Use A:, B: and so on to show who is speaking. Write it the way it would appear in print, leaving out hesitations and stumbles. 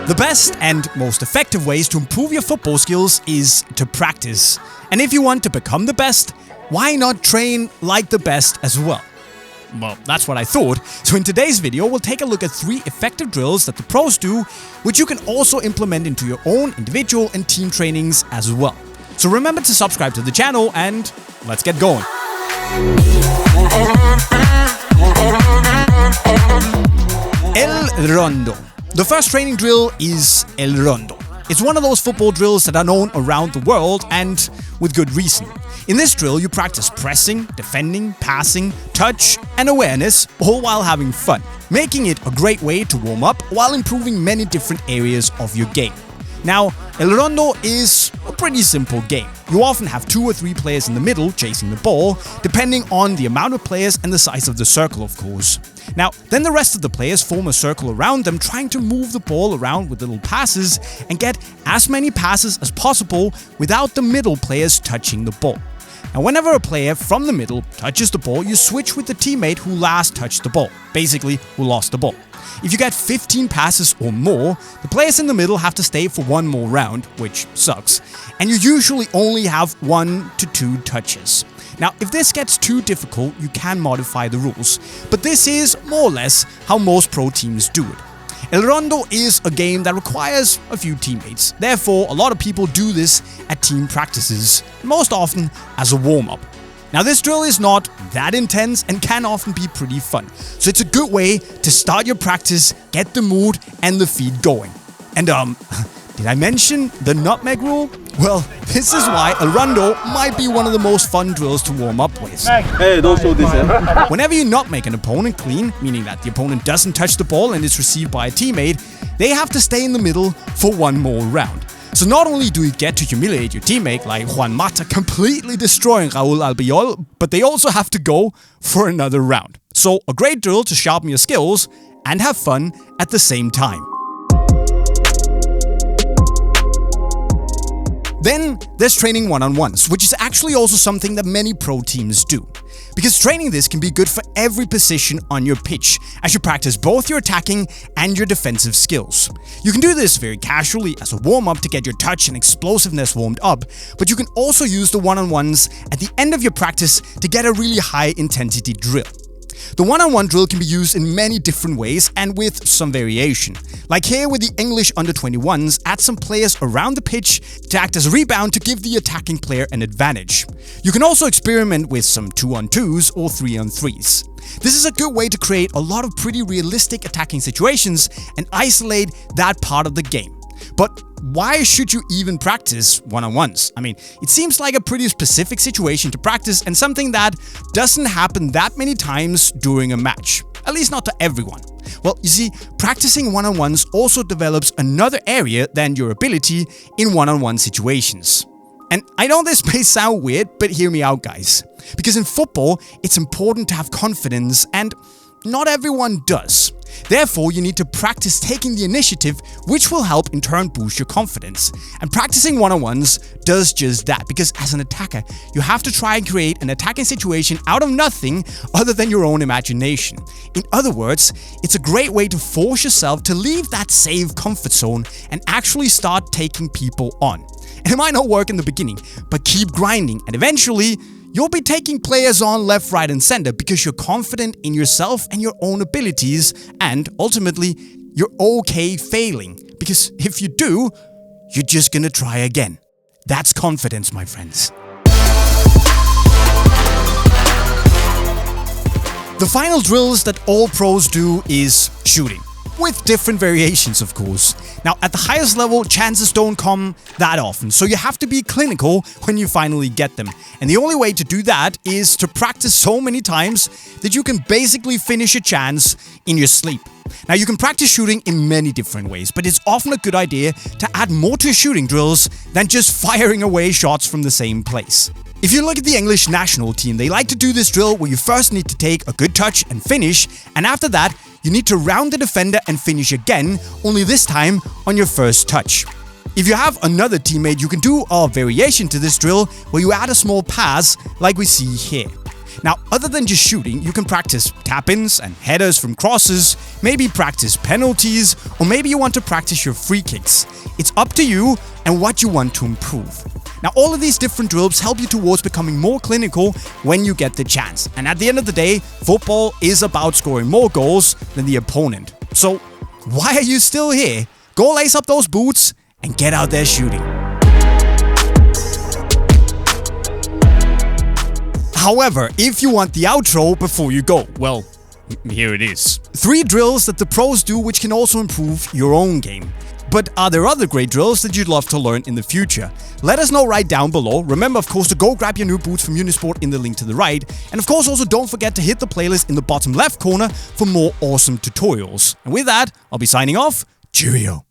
A: The best and most effective ways to improve your football skills is to practice. And if you want to become the best, why not train like the best as well? Well, that's what I thought. So in today's video, we'll take a look at 3 effective drills that the pros do, which you can also implement into your own individual and team trainings as well. So remember to subscribe to the channel and let's get going. El Rondo. The first training drill is El Rondo. It's one of those football drills that are known around the world, and with good reason. In this drill, you practice pressing, defending, passing, touch, and awareness, all while having fun, making it a great way to warm up while improving many different areas of your game. Now, El Rondo is a pretty simple game. You often have 2 or 3 players in the middle chasing the ball, depending on the amount of players and the size of the circle, of course. Now, then the rest of the players form a circle around them, trying to move the ball around with little passes and get as many passes as possible without the middle players touching the ball. Now, whenever a player from the middle touches the ball, you switch with the teammate who last touched the ball, basically who lost the ball. If you get 15 passes or more, the players in the middle have to stay for one more round, which sucks, and you usually only have 1 to 2 touches. Now, if this gets too difficult, you can modify the rules, but this is more or less how most pro teams do it. El Rondo is a game that requires a few teammates, therefore a lot of people do this at team practices, most often as a warm-up. Now, this drill is not that intense and can often be pretty fun, so it's a good way to start your practice, get the mood and the feet going. And did I mention the nutmeg rule? Well, this is why El Rondo might be one of the most fun drills to warm up with.
B: Hey, don't show this, eh?
A: Whenever you nutmeg an opponent clean, meaning that the opponent doesn't touch the ball and is received by a teammate, they have to stay in the middle for one more round. So not only do you get to humiliate your teammate like Juan Mata completely destroying Raul Albiol, but they also have to go for another round. So a great drill to sharpen your skills and have fun at the same time. Then there's training one-on-ones, which is actually also something that many pro teams do. Because training this can be good for every position on your pitch, as you practice both your attacking and your defensive skills. You can do this very casually as a warm-up to get your touch and explosiveness warmed up, but you can also use the one-on-ones at the end of your practice to get a really high-intensity drill. The one-on-one drill can be used in many different ways and with some variation. Like here with the English under-21s, add some players around the pitch to act as a rebound to give the attacking player an advantage. You can also experiment with some 2-on-2s or 3-on-3s. This is a good way to create a lot of pretty realistic attacking situations and isolate that part of the game. But why should you even practice one-on-ones? I mean, it seems like a pretty specific situation to practice and something that doesn't happen that many times during a match. At least not to everyone. Well, you see, practicing one-on-ones also develops another area than your ability in one-on-one situations. And I know this may sound weird, but hear me out, guys. Because in football, it's important to have confidence, and not everyone does. Therefore, you need to practice taking the initiative, which will help in turn boost your confidence. And practicing one-on-ones does just that, because as an attacker, you have to try and create an attacking situation out of nothing other than your own imagination. In other words, it's a great way to force yourself to leave that safe comfort zone and actually start taking people on. And it might not work in the beginning, but keep grinding, and eventually, you'll be taking players on left, right, and center because you're confident in yourself and your own abilities, and ultimately, you're okay failing. Because if you do, you're just gonna try again. That's confidence, my friends. The final drills that all pros do is shooting. With different variations, of course. Now, at the highest level, chances don't come that often, so you have to be clinical when you finally get them. And the only way to do that is to practice so many times that you can basically finish a chance in your sleep. Now, you can practice shooting in many different ways, but it's often a good idea to add more to shooting drills than just firing away shots from the same place. If you look at the English national team, they like to do this drill where you first need to take a good touch and finish, and after that, you need to round the defender and finish again, only this time on your first touch. If you have another teammate, you can do a variation to this drill where you add a small pass like we see here. Now, other than just shooting, you can practice tap-ins and headers from crosses, maybe practice penalties, or maybe you want to practice your free kicks. It's up to you and what you want to improve. Now, all of these different drills help you towards becoming more clinical when you get the chance. And at the end of the day, football is about scoring more goals than the opponent. So, why are you still here? Go lace up those boots and get out there shooting. However, if you want the outro before you go, well, here it is. 3 drills that the pros do which can also improve your own game. But are there other great drills that you'd love to learn in the future? Let us know right down below. Remember, of course, to go grab your new boots from Unisport in the link to the right. And of course, also don't forget to hit the playlist in the bottom left corner for more awesome tutorials. And with that, I'll be signing off. Cheerio.